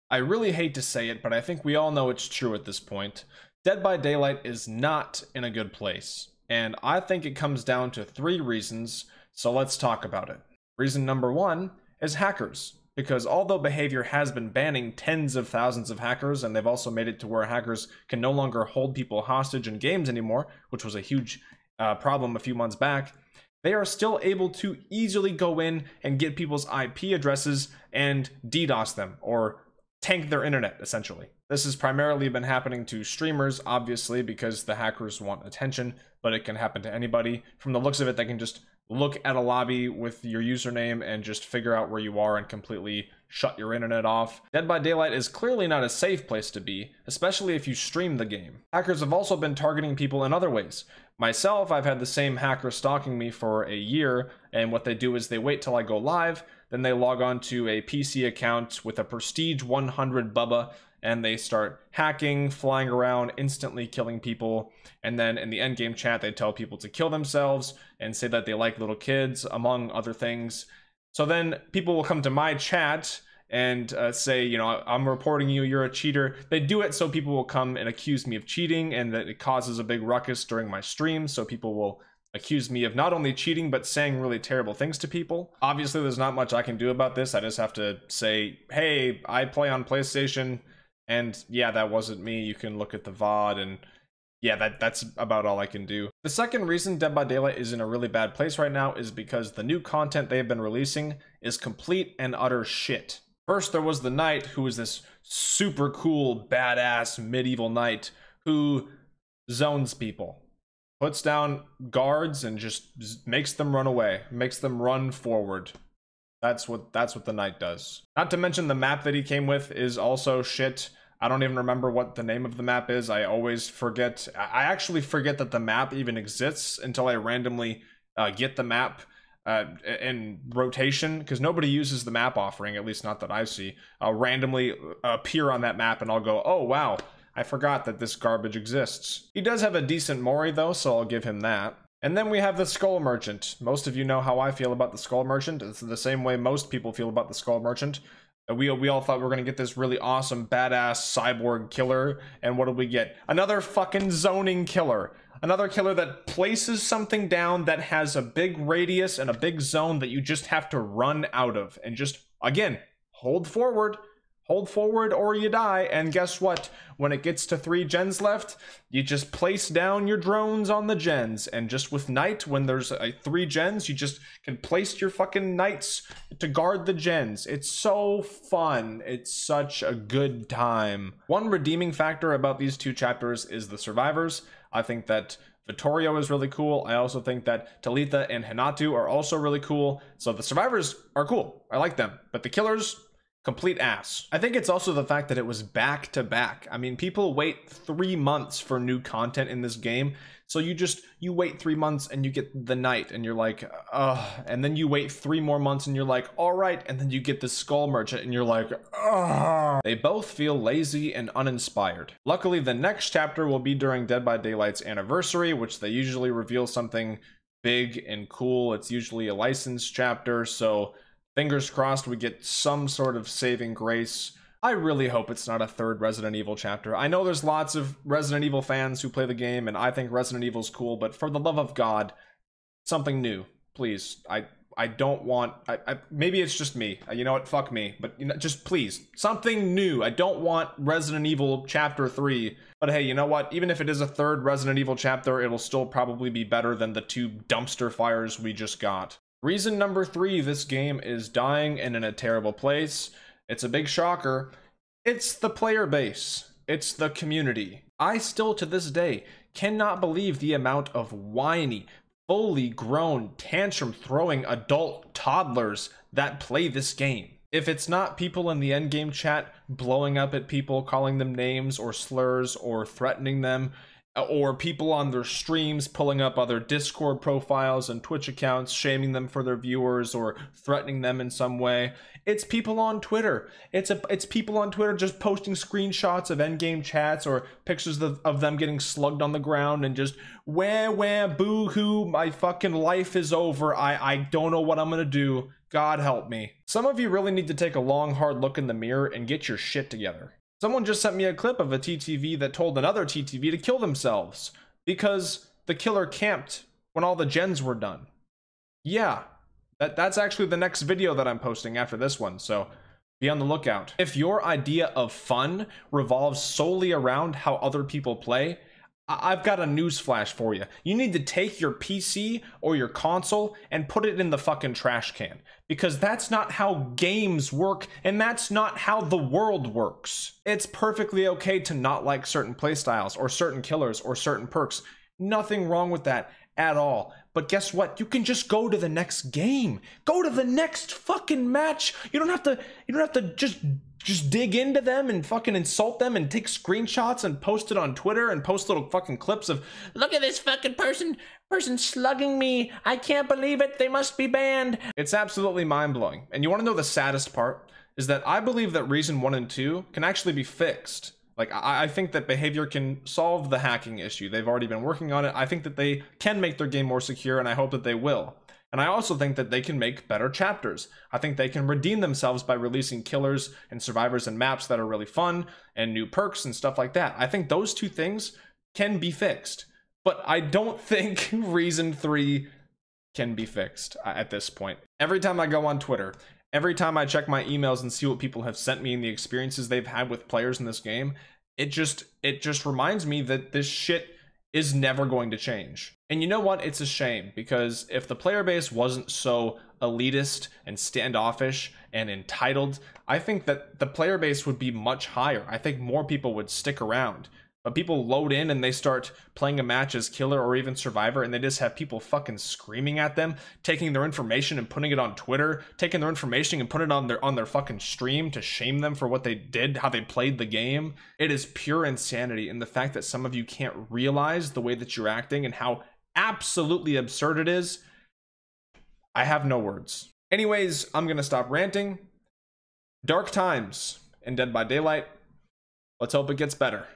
I really hate to say it, but I think we all know it's true at this point. Dead by Daylight is not in a good place, and I think it comes down to 3 reasons, so let's talk about it. Reason number 1 is hackers, because although Behavior has been banning tens of thousands of hackers, and they've also made it to where hackers can no longer hold people hostage in games anymore, which was a huge problem a few months back, they are still able to easily go in and get people's IP addresses and DDoS them, or tank their internet, essentially. This has primarily been happening to streamers, obviously, because the hackers want attention, but it can happen to anybody. From the looks of it, they can just look at a lobby with your username and just figure out where you are and completely shut your internet off. Dead by Daylight is clearly not a safe place to be, especially if you stream the game. Hackers have also been targeting people in other ways. Myself, I've had the same hacker stalking me for a year, and what they do is they wait till I go live, then they log on to a PC account with a Prestige 100 Bubba, and they start hacking, flying around, instantly killing people, and then in the endgame chat they tell people to kill themselves and say that they like little kids, among other things. So then people will come to my chat and say, you know, I'm reporting you, you're a cheater. They do it so people will come and accuse me of cheating, and that it causes a big ruckus during my stream, so people will accuse me of not only cheating but saying really terrible things to people. Obviously there's not much I can do about this. I just have to say, hey, I play on PlayStation, and yeah, that wasn't me. You can look at the VOD, and yeah, that's about all I can do. The second reason Dead by Daylight is in a really bad place right now is because the new content they've been releasing is complete and utter shit. First, there was the knight, who was this super cool, badass medieval knight who zones people, puts down guards, and just makes them run away, makes them run forward. That's what the knight does. Not to mention the map that he came with is also shit. I don't even remember what the name of the map is. I always forget. I actually forget that the map even exists until I randomly get the map in rotation, because nobody uses the map offering, at least not that I see. I'll randomly appear on that map and I'll go, oh wow, I forgot that this garbage exists. He does have a decent Mori though, so I'll give him that. And then we have the Skull Merchant. Most of you know how I feel about the Skull Merchant. It's the same way most people feel about the Skull Merchant. We all thought we were gonna get this really awesome, badass cyborg killer, and what did we get? Another fucking zoning killer. Another killer that places something down that has a big radius and a big zone that you just have to run out of. And just, again, hold forward or you die. And guess what? When it gets to 3 gens left, you just place down your drones on the gens. And just with night, when there's 3 gens, you just can place your fucking knights to guard the gens. It's so fun. It's such a good time. One redeeming factor about these 2 chapters is the survivors. I think that Vittorio is really cool. I also think that Talitha and Hinatu are also really cool. So the survivors are cool. I like them. But the killers, complete ass. I think it's also the fact that it was back to back. I mean, people wait 3 months for new content in this game. So you wait 3 months and you get the knight and you're like, ugh. And then you wait 3 more months and you're like, all right. And then you get the Skull Merchant and you're like, ugh. They both feel lazy and uninspired. Luckily, the next chapter will be during Dead by Daylight's anniversary, which they usually reveal something big and cool. It's usually a licensed chapter, so fingers crossed we get some sort of saving grace. I really hope it's not a 3rd Resident Evil chapter. I know there's lots of Resident Evil fans who play the game, and I think Resident Evil's cool, but for the love of God, something new, please. I don't want... maybe it's just me. You know what? Fuck me. But you know, just please, something new. I don't want Resident Evil Chapter 3. But hey, you know what? Even if it is a 3rd Resident Evil chapter, it'll still probably be better than the 2 dumpster fires we just got. Reason number 3 this game is dying and in a terrible place. It's a big shocker. It's the player base. It's the community. I still, to this day, cannot believe the amount of whiny, fully grown, tantrum-throwing adult toddlers that play this game. If it's not people in the endgame chat blowing up at people, calling them names or slurs or threatening them, or people on their streams pulling up other Discord profiles and Twitch accounts, shaming them for their viewers or threatening them in some way. It's people on Twitter. It's people on Twitter just posting screenshots of endgame chats or pictures of them getting slugged on the ground and just wah boo hoo, my fucking life is over. I don't know what I'm gonna do. God help me. Some of you really need to take a long hard look in the mirror and get your shit together. Someone just sent me a clip of a TTV that told another TTV to kill themselves because the killer camped when all the gens were done. Yeah, that's actually the next video that I'm posting after this one, so be on the lookout. If your idea of fun revolves solely around how other people play, I've got a newsflash for you. You need to take your PC or your console and put it in the fucking trash can. Because that's not how games work, and that's not how the world works. It's perfectly okay to not like certain playstyles, or certain killers, or certain perks. Nothing wrong with that at all. But guess what? You can just go to the next game. Go to the next fucking match. You don't have to just dig into them and fucking insult them and take screenshots and post it on Twitter and post little fucking clips of, look at this fucking person slugging me. I can't believe it. They must be banned. It's absolutely mind-blowing. And you want to know the saddest part? Is that I believe that Reason 1 and 2 can actually be fixed. Like, I think that Behavior can solve the hacking issue. They've already been working on it. I think that they can make their game more secure, and I hope that they will. And I also think that they can make better chapters. I think they can redeem themselves by releasing killers and survivors and maps that are really fun, and new perks and stuff like that. I think those two things can be fixed. But I don't think Reason 3 can be fixed at this point. Every time I go on Twitter, every time I check my emails and see what people have sent me and the experiences they've had with players in this game, it just reminds me that this shit is never going to change. And you know what? It's a shame, because if the player base wasn't so elitist and standoffish and entitled, I think that the player base would be much higher. I think more people would stick around. But people load in and they start playing a match as killer or even survivor, and they just have people fucking screaming at them, taking their information and putting it on Twitter, taking their information and putting it on their fucking stream to shame them for what they did, how they played the game. It is pure insanity, and the fact that some of you can't realize the way that you're acting and how absolutely absurd it is, I have no words. Anyways, I'm gonna stop ranting. Dark times in Dead by Daylight. Let's hope it gets better.